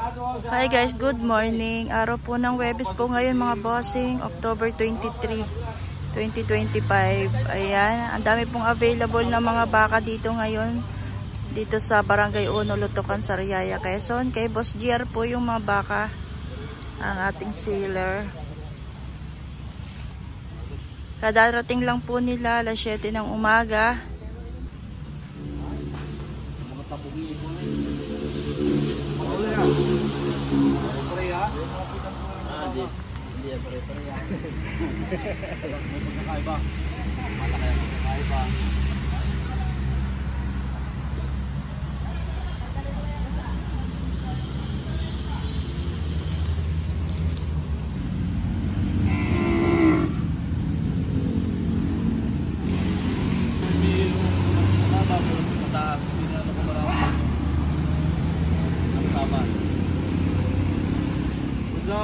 Hi guys, good morning. Araw po ng Webes po ngayon mga bossing, October 23, 2025. Ayan, ang dami pong available na mga baka dito ngayon. Dito sa Barangay Uno, Lutukan, Sariaya, Quezon. Kay Boss GR po yung mga baka, ang ating sealer. Kadarating lang po nila, alas 7 ng umaga. Hindi yan pare-pare yan. May pagkakaiba. Malaki ang pagkakaiba.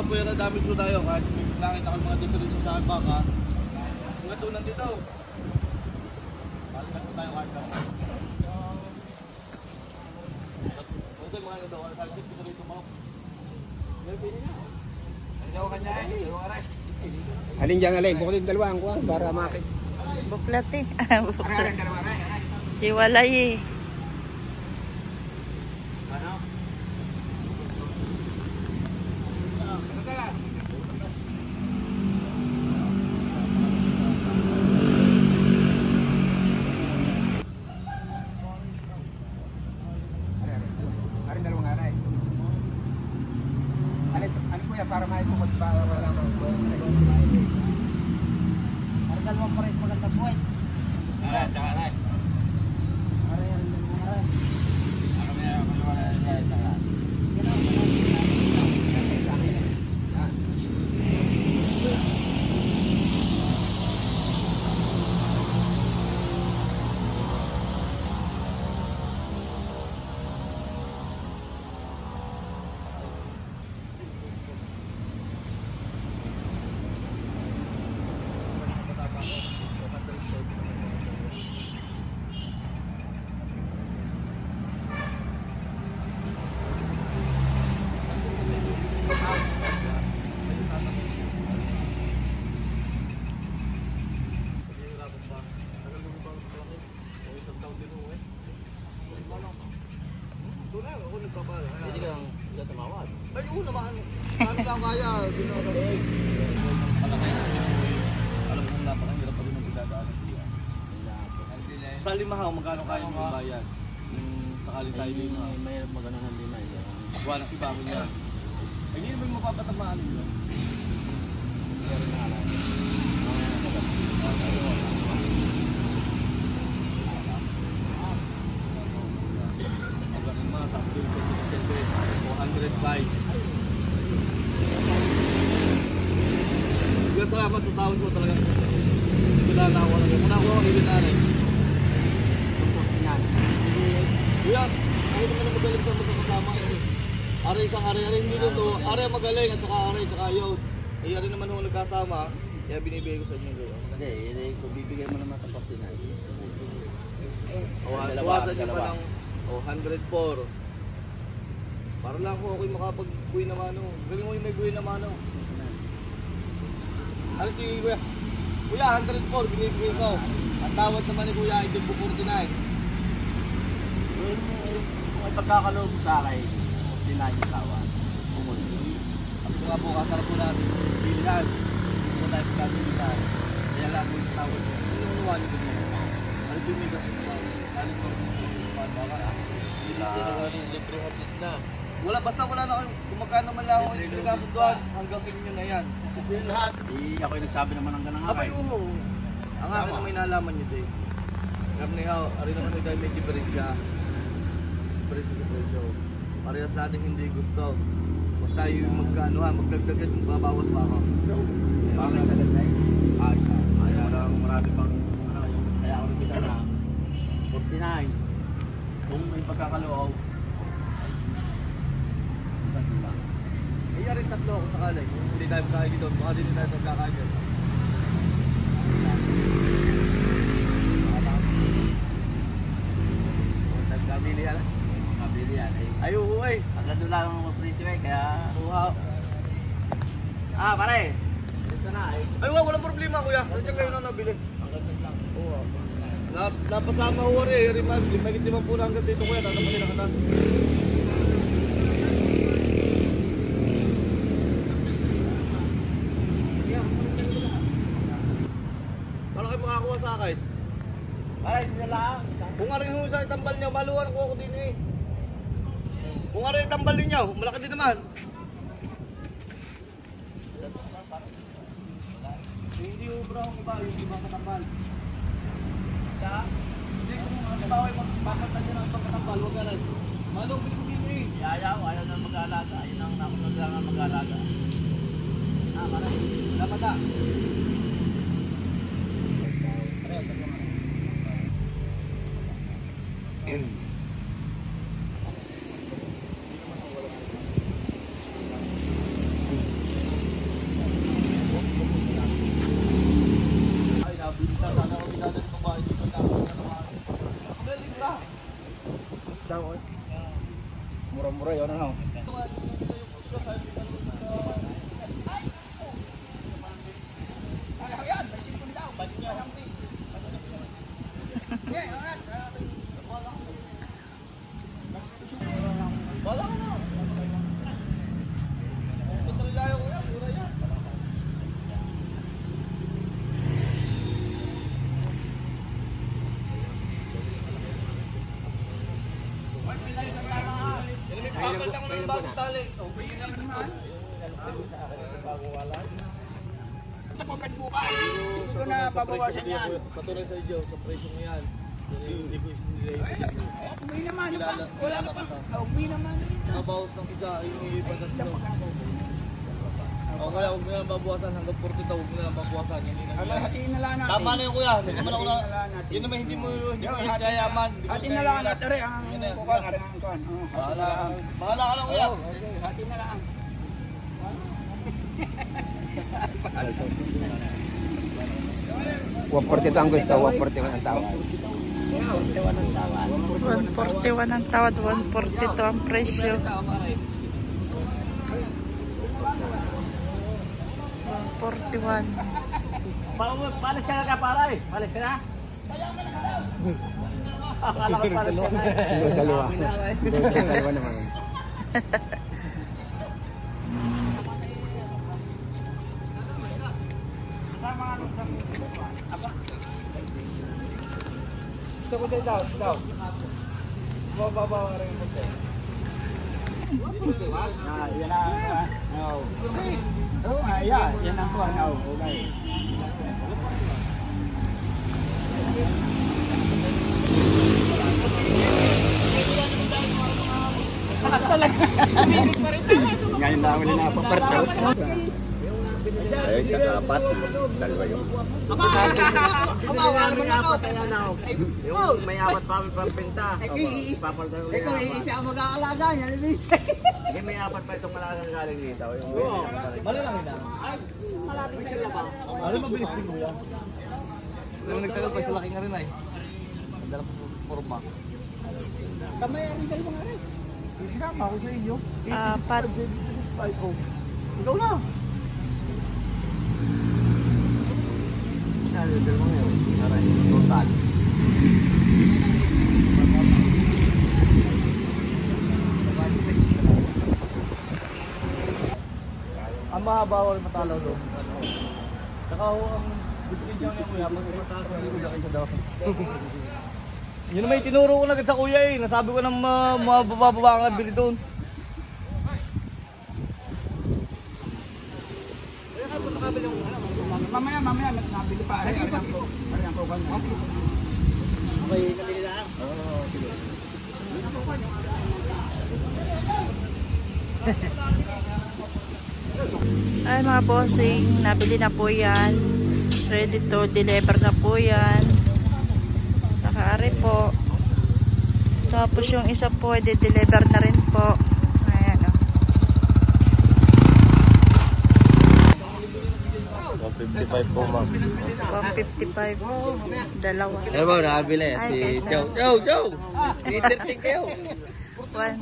Po yan na damage po tayo kahit may langit ako mga dito rin sa baka mga tunan dito balikan po tayo kahit ka okay mga ito wala sa dito rito mo may pili na ayaw kanya Alin dyan alin? Bukod yung dalawang ko para makit Buklat eh. Hiwalay eh. para maipukot para wala mang Argal mo pares maganda buhay. Aray, tsaka aray. Aray, aray. Ako may wala na tsaka. Hindi kang tumawad. Ay, oo naman. Ano lang kaya? Malaki. Alam mo napakahirap pa rin ang pinadaanan siya. Sa limahaw, magkano kaya yung bayan? Sakali tayo limahaw. May magano ng lima. Buwan ang iba ko niya. Ay, hindi naman mapapatamaan nila. Salamat sa tawad mo talaga. Wala na ako lang. Muna ako ibig na rin. Kuya, ako naman ang magaling sa magkakasama. Are isang are hindi to. Are magaling at saka are tsaka ayaw. Ay are naman ako nagkasama. Kaya binibigay ko sa inyo. Kasi kung bibigay mo naman sa 49. Tawasan niyo pa ng 104. Para lang ako ako'y makapag-buhay naman. Galing mo yung may buhay naman. Ano si Kuya? Kuya, 104, binibigay ko. Ang tawad naman ni Kuya ay 49. Kung pagkakaloob sa akin, 49 yung tawad. Sabi ko nga po, kasarap po natin bilihan. Hindi po tayo pagkabilihan. Kaya lang po yung tawad mo. Hindi mo nuwani ko niya. Ano po yung may kasi tawad? Lalo ko rin baka na. Hindi na nuwani, libre hatid na. Wala, basta wala na kayo. Kung magkano man lang ako yung nagkasunduan, hanggang kinyo na yan. Ako yung nagsabi naman ng ganang Abay, oo. Ang akin na may nalaman nyo din. Karnihaw, arin naman yung dahil may diferensya. Diferensya sa presyo. Parehas natin hindi gusto. Huwag tayo magdagdagan kung babawas pa ako. Bakit agad na eh? Ay, marami pang kaya ako nagkita na 49. Kung may pagkakaloob, ay, arin tatlo ako sakali. Hindi tayo kaya dito. Baka din tayo nagkakaya. Nagkabilihan. Kabili yan eh. Ay, oo eh. Hanggang doon lang ang presyo eh, kaya... Ah, pare! Dito na eh. Ay, walang problema kuya. Nandiyan kayo na nabili. Oo. Napasama ko rin. May limang po na hanggang dito kuya. Tatapalin na kata. Paano kayo makakuha sa akin? Pare, dito lang. Kung ano yung sa tambal niya, maluwan ko ako din eh. Kung ano yung tambal niya, malaki din naman. Hindi ubra akong iba, yung iba katambal. Hindi kung halimbawa yung magpapata niya ng pagkatambal, huwag ganun. Malupit ko din eh. Ayaw na mag-aalaga. Ayun ang nakunod lang ang mag-aalaga. Ah, pare. Dapat na. Ay, nabinta sana kami dati ng babae dito na Galing ka. Mura-mura yun ano. Wala ka na. Patralayo ko yan, mura yan. Papalitan ko ng bagong tali. Ito na babawasan yan. Patuloy sa iyo, sa presyo mo yan. Hindi ko isinilay. May naman pa. Wala ka pa. May naman. Nabawas ng isa, yung ipagas mo. Huwag mo na lang babawasan hanggang 40 huwag mo na lang babawasan. Hatiin na lang natin. Tama na yun kuya, hindi naman ako na. Yun naman hindi mo yayaman. Hatiin na lang natin rin ang kukuha nga rin ang kuhan. Bahala ka lang kuya. Hatiin na lang. 140 ang gusto, 141 ang tawad. 141 ang tawad, 142 ang presyo. 141. Palis ka na ka, pare. Palis ka na. Akala ko palis ka na. Dalawa. Dalawa naman. Ito ko daw, daw. Babawa rin yung puti. Yan na. Oh, yan ang kuhan. Okay. Ngayon lang ako ninapapartot. Ay, kakapat. Dalawa yun. May apat na yan ako. Yung may apat pa pinta. Papalda ko yan. Ikaw, isa ang mag-aalaga niya. May apat pa itong malagang galing dito. Malalaki na. Malapit sila ba? Ano mabilis din kuya? Nung nagtagal pa sa laki nga rin ay. Dala po forma. Kamay ang dalawa nga rin. Hindi na, ako sa inyo. Apat. Ikaw na. Dalawa nga yun. Aray, total. Ang mahaba o matalaw doon. Saka ang bibigyan niya kuya, mas mataas ang kuya kaysa daw. Yun naman yung tinuro ko na sa kuya eh. Nasabi ko ng mabababa ang nabili doon. Mamaya, nabili pa. Ay, ang kuhan mo. Okay, nabili lang. Oo, sige. Ay mga bossing, nabili na po yan. Ready to deliver na po yan. Nakaari po. Tapos yung isa po, i-deliver na rin po. Ayan o. 155 po ma'am. 155. Dalawa. Ano ba, nakabili? Ay, Si kaysa. Joe! Joe! Itertik kayo! 1.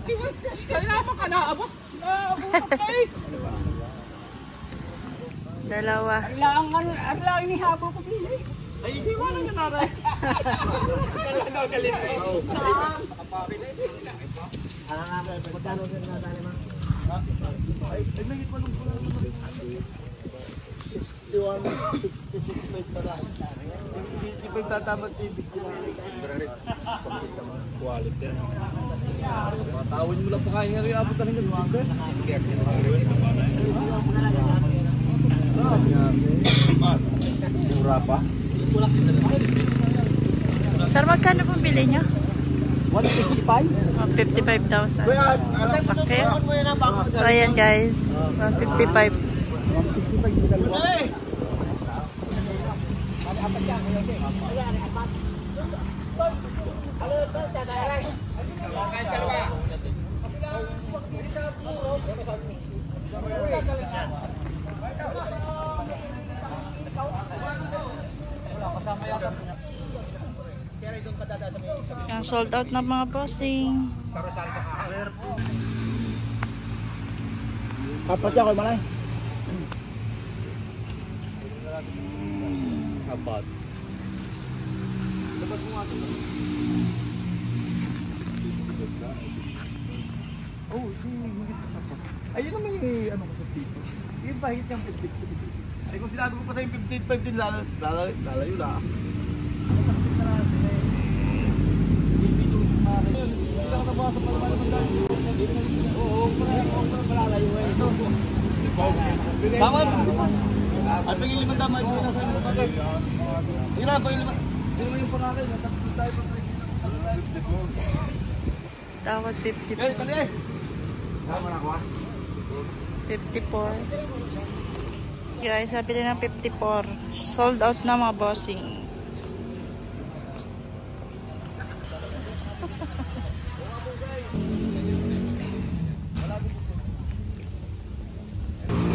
Kailangan ka na, abo. Naabot ka eh. Dalawa. Ang lang inihabo ko pili. Ay, hindi mo lang yung naray. Talagang galit ko. Magkano din na tayo ma? Ay, may ipalong ko lang naman. 56 light pala. Hindi pa tatamad si Big quality. Matawin mo lang pa kaya nga abot na rin yung mga. Mura pa. Sir, magkano pong bili nyo? 155? 55,000. Okay. So, ayan guys. 155. Yan, sold out na mga bossing. Apat yan ko malay. Apat. Labas mo nga ito. Oh, ayun naman yung ano ko sa tipo. Yung bahit yung 50. Ay kung sinabi ko pa sa yung 15 lalayo na. Oo, malalayo eh. Bakit? At pag iliman tama ito na sa inyo pagkat. Hindi lang, pag iliman. Hindi naman yung pangalan. Natapos tayo pa tayo. Tawad 54. Eh, tali eh. Tama na ako ah. 54. Guys, sabi din ng 54. Sold out na mga bossing.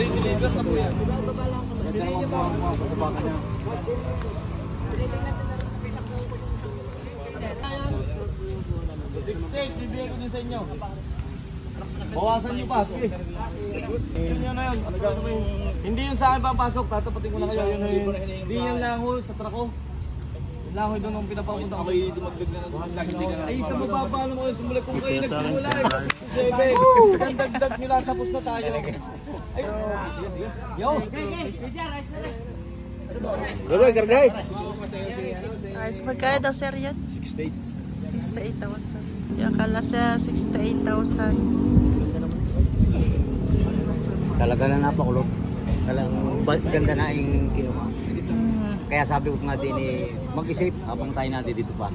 Deliver na po yan. Ganda naman po ang mga pagkabaka niya. State, bibigay ko din sa inyo. Bawasan niyo pa. Sige. Yun na yun. Hindi yun sa akin papasok. Tatapatin ko na kayo. Hindi yan lang ho sa truck ko. Yun lang ho doon ang pinapapunta ko. Ay, dumagdag na na. Ay, sa mababa alam mo yun. Sumulat kung kayo nagsimula. Sebe. Ang dagdag nila. Tapos na tayo. Ay, yo. Gano'n, gargay. Guys, magkaya daw sir yun? 68,000. Di akala siya 68,000. Talaga na napakulog. Talagang ganda na yung kinuha. Kaya sabi ko nga din eh, mag-isip habang tayo natin dito pa.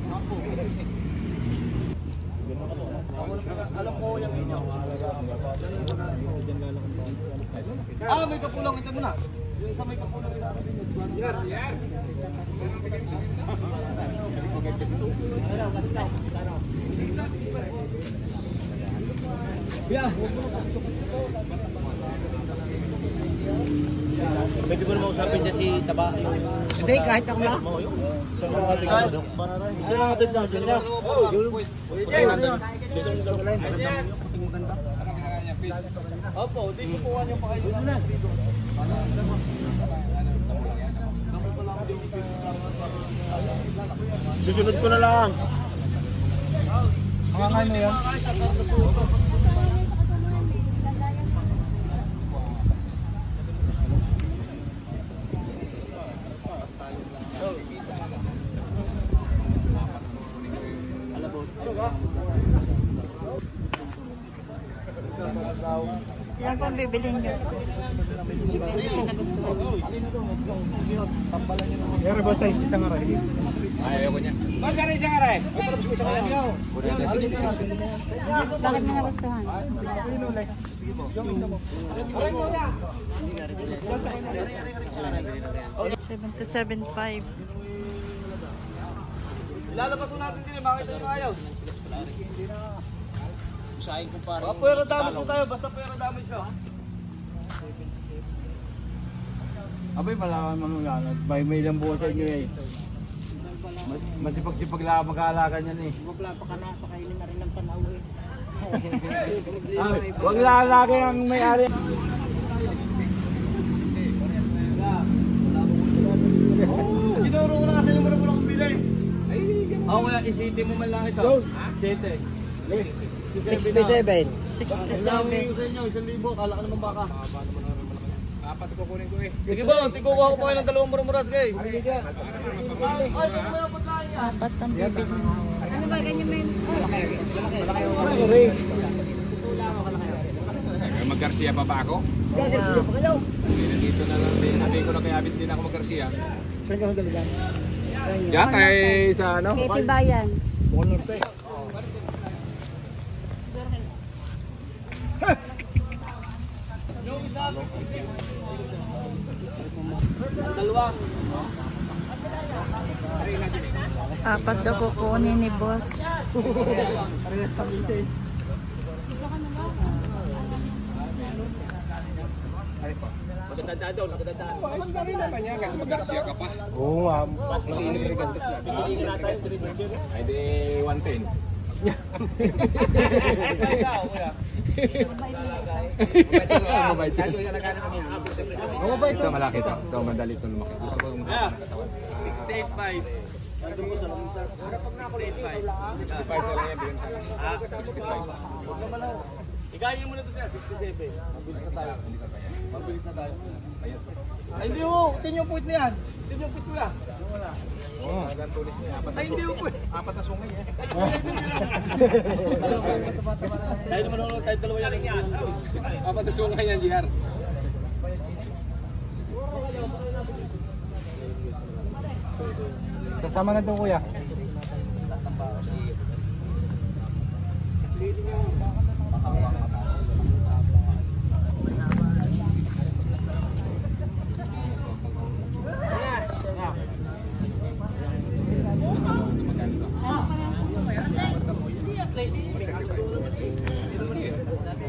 Alam ko yung inyo. Ah, may kapulang ito muna. Yung sa may kapulang ito. Yan. Yeah. Pwede mo naman usapin dyan si Taba. Hindi, kahit ako lang. Sa mga ating kadok. Sa mga ating kadok. Opo, di supuan yung pakailan. Susunod ko na lang. Mga kano yan? Yan po ang bibilhin nyo. Meron ba sa isang aray? Ayaw ko niya. Magkari isang aray? Bakit mo nagustuhan? 7,275. Lalabas mo natin din, makita nyo ayaw. Usahin ko pa rin. Pwera damage mo tayo, basta pwera damage siya. Abay, malaman mo nga. May ilang buwan sa inyo eh. Masipag-sipag lang mag-aalakan yan eh. Magpapa ka na, pakainin na rin ng tanaw eh. Huwag lalaki ang may-ari. Ginuro ko na kasi yung muna kong bilay. Ako kaya isiti mo man lang ito. Ha? 7. 67. 67. Sa inyo, 1,000. Kala ka naman baka. Apat ko kunin ko eh. Sige ba, tikukuha ko pa kayo ng 2 mura-muras kay. Ay, Apat ang bibili. Ano ba ganyan men? Mag-Garcia pa ba ako? Dito na lang din. Sabi ko na kay Abit din ako mag-Garcia. Saan ka nagaligan? Diyan kay sa ano? Ketibayan. Bukol Norte. Dalawa. Apat daw kukunin ni boss. Magdadaan daw, nakadadaan. Maganda naman yan kasi mag-Garcia ka pa. Oo nga. Mag-iinip rin kasi. Pipiliin natin, diretso. Ay di 110. Mabait ito. Ito malaki ito. Ito madali ito lumaki. Gusto ko yung 68.5. Ano mo sa mga sir? Pag na ako 65 65. na lang yan. Bigyan sa akin. 65. Huwag naman ako. Igayin mo na ito siya, 67. Mabilis na tayo. Mabilis na tayo. Ay, hindi mo. Tingin yung puwit na yan. Tingin yung puwit ko yan. Wala. Oo. Hanggang tulis niya. Ay, hindi yung puwit. Apat na sungay eh. Tayo naman ako kahit dalawa yan. Apat na sungay yan, JR. Sasama na doon kuya.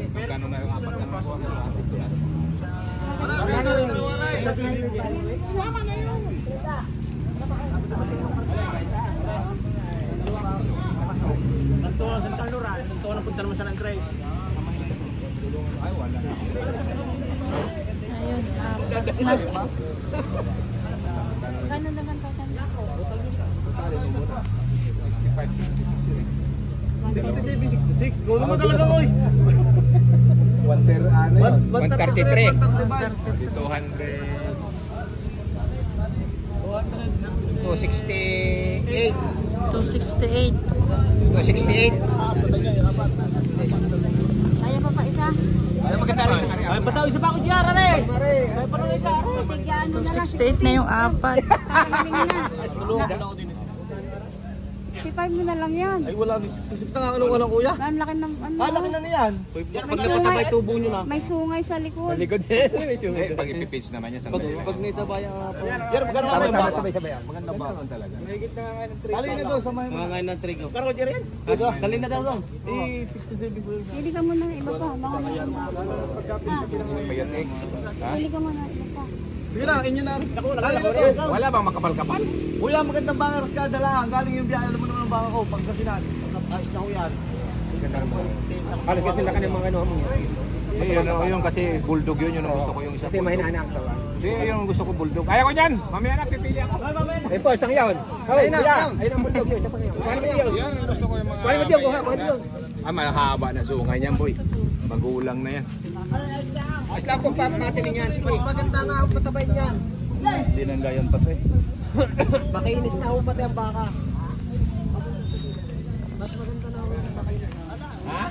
Magkano na yung apat na nakuha? Nanto na sa Taluran, nanto na punta naman sa Nandres. Ay, wala na. Ayun, apat na. Ganun naman to sa ako. 67, 66. Gulo mo talaga ko eh. 133. 200. 268. 268. 268. Kaya pa isa? Ano maganda rin? Ay, pataw isa pa ako diyan, are. Ay, pa rin isa. Bigyan ano na lang. 268 na yung apat. Tulong na ako din. 65 mo na lang yan. Ay, wala. 66 na nga ano walang kuya. Ang laki ng ano. Ah, laki na niyan. May sungay, may sungay sa likod. Eh, pag ipipitch naman yan sa Pag nitabay ang apo. Yan, maganda naman yung baka. Sabay-sabay yan. Maganda ba? Talaga. Mahigit na nga ng trigo. Dali na doon sa mga ngayon ng trigo. Karo dyan yan. Dali na daw doon. Eh, 67 ko yun. Pili ka muna iba pa. Baka Bayad eh. Ha? pili ka muna iba pa. Sige na, inyo na. Wala bang makapal-kapal? Kuya, magandang baka raskada lang. Galing yung biyahe. Alam mo naman ang baka ko. Pagkasinan. Ayos na ko yan. Alam kasi laki ng mga ano mo. Eh, yun kasi bulldog yun. Yun ang gusto ko yung isa. Kasi mahina na ang tawa. Kasi yun ang gusto ko bulldog. Ayaw ko dyan. Mamaya na, pipili ako. Eh po, isang yaon. Ayun na, ayun ang bulldog yun. Isa pa yun. Kuhanin mo yun. Yan ang gusto ko yung mga... Kuhanin mo yun, kuhanin mo yun. Ah, mahaba na sungay niyan, boy. Magulang na yan. Mas lang kung papatinin yan. Mas maganda nga ang patabay niyan. Hindi nang gayon pa sa'yo. Makinis na ako pati ang baka. Mas maganda na ako. Ha?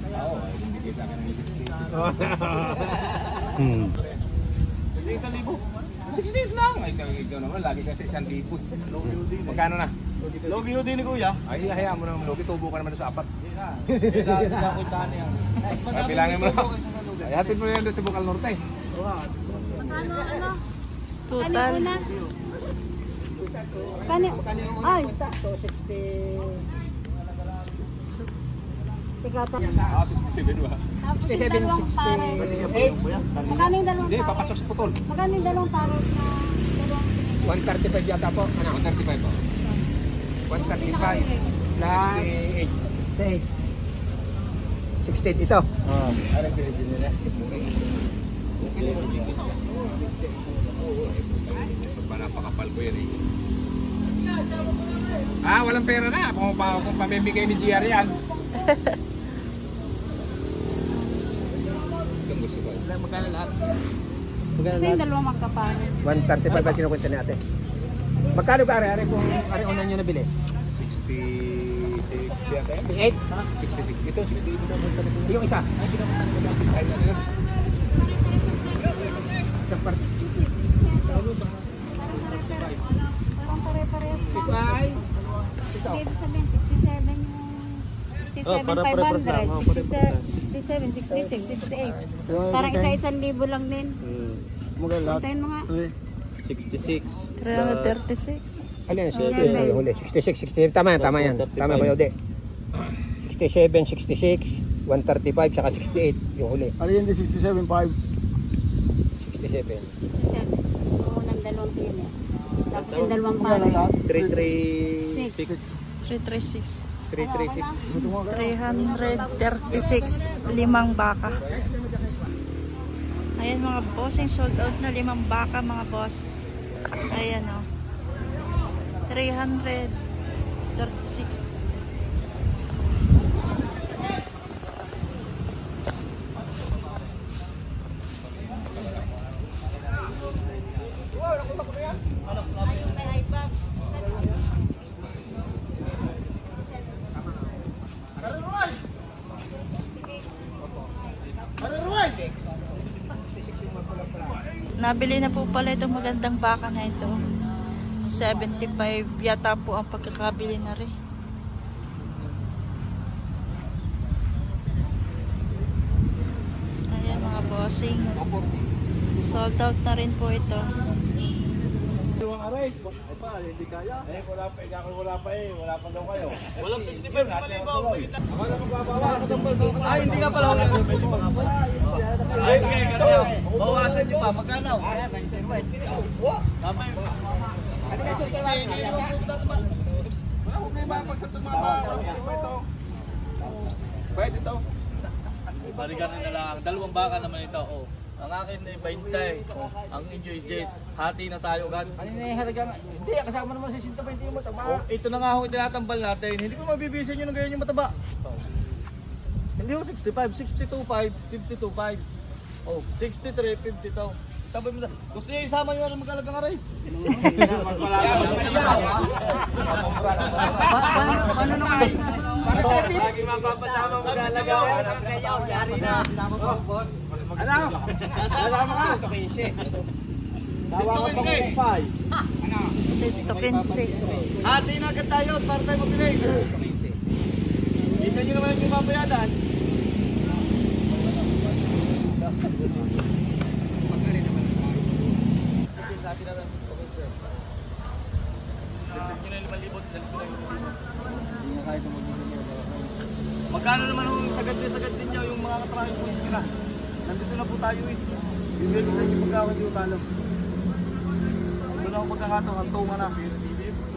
Oo, hindi sa akin ng 68 lang. Ay, ikaw naman, lagi kasi 1,000. Magkano na? Logi ho din ni kuya. Ay, hayaan mo naman, Logi. Tubo ka naman doon sa apat. Kailangan na ako itaan yan. Ay, bilangin mo lang. Ay, hatid mo yan doon sa Bukal Norte. Magkano ano? Total. Kani ay, 260. tigata. Ah, 67 ba? Tapos yung dalawang parot. Magkano yung dalawang Hindi, parot? papasok sa putol. Magkano yung dalawang parot na dalawang pinili? 135 yata po. Ano? 135 po. 135 plus 68 ito. Oo. Ano pinili nila? Napakapal ko yan eh. Walang pera na. Kung pamimigay ni GR yan. Itong gusto ko. Magkano lahat? Kasi yung dalawang magkapares. 135 ba kinukunta ni ate? Magkano ka ari kung ari unan nyo nabili? 66 yata yan. 8? 66. Ito 68. Yung isa? 65 na yun. Isang part. Parang pare-pares. Ito ay? Ito. Ibig sabihin, 67 yung... 67, 500. 67, 66, 68. Parang isa-isang libo lang din. Magkano lahat? Puntayin mo nga. 66. 336. Alin? Seven. Huli. 66, 67. Tama yan, tama yan. Tama ba Yode? 67, 66, 135, saka 68. Yung huli. Ano yun? 67.5. 67. 67. Oo, ng dalawang pili. Tapos yung dalawang pare. 336. 336. 336. 336. 5 baka. Ayan mga bossing, sold out na 5 baka mga boss. Ayan o. 336. Nabili na po pala itong magandang baka na ito. 75 yata po ang pagkakabili na rin. Ayan mga bossing. Sold out na rin po ito. Hindi kaya. Wala pa daw kayo. Walang 55 naman eh, Bob. Ako na magbabawa. Hindi ka pala huli. Ay, sige, bawasan nyo pa. Magkano? Tama yun. Ano nga sa tala? Wala ko may mapag sa tumama. Pwede ito. Balikan na lang. 2 baka naman ito. Ang akin ay 20. Ang Enjoy Jace. Hati na tayo agad. Ano na yung halaga? Hindi, kasama naman si 120 yung mataba. Ito na nga ako tinatambal natin. Hindi ko mabibisin yun ng ganyan yung mataba. Hindi ko 65, 62.5, 52.5. 63, 52. Sabi mo na, gusto niya isama nyo na magkalaga nga rin. Paano na nga? Lagi mapapasama magkalaga. Yari na. Ano? Kasama ka? 15. Tawa ka pa kung 5. Ito 15. Hati na agad tayo para tayo mabili. Kita nyo naman yung mabayadan. Magkano naman yung sagad din niya yung mga katrahin po yung tira. Nandito na po tayo eh. Bibili sa inyo pagkakad yung talo. Ito na ako pagkakataon, hantungan na.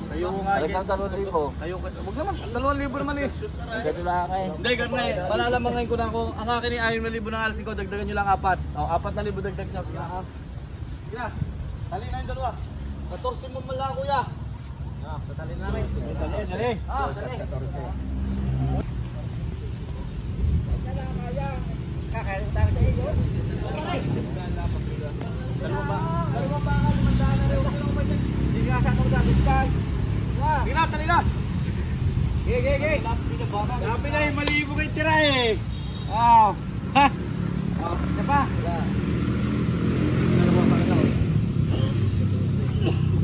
Kayo ko nga eh. Kayo ko. Huwag naman, 2,000 naman eh. Ganito lang eh. Hindi, ganun eh. Malalamangan ko na ako. Ang akin eh, 6,000 na alasin ko. Dagdagan nyo lang 4. 4,000 dagdag nyo. Kuya, tali na yung dalawa. 14 mo mala kuya. Tali na rin. Dali. Kakain tayo sa iyo. Dalawa ba? 500 na rin. Huwag lang ba dyan? Hindi nga sa akong dati. Sige na, tali na. Gege. Sabi na yung malibo kayo tira eh. Ha? Isa pa?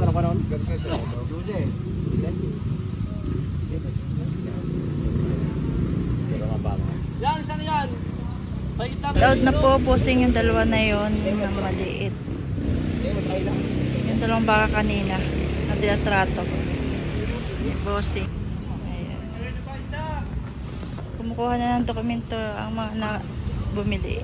Ano pa noon? Susi. Yan, isang yan. Out na po bossing yung dalawa na yon, yung maliit. Yung dalawang baka kanina na tinatrato ko. Yung bossing. Ayan. Kumukuha na ng dokumento ang mga na bumili.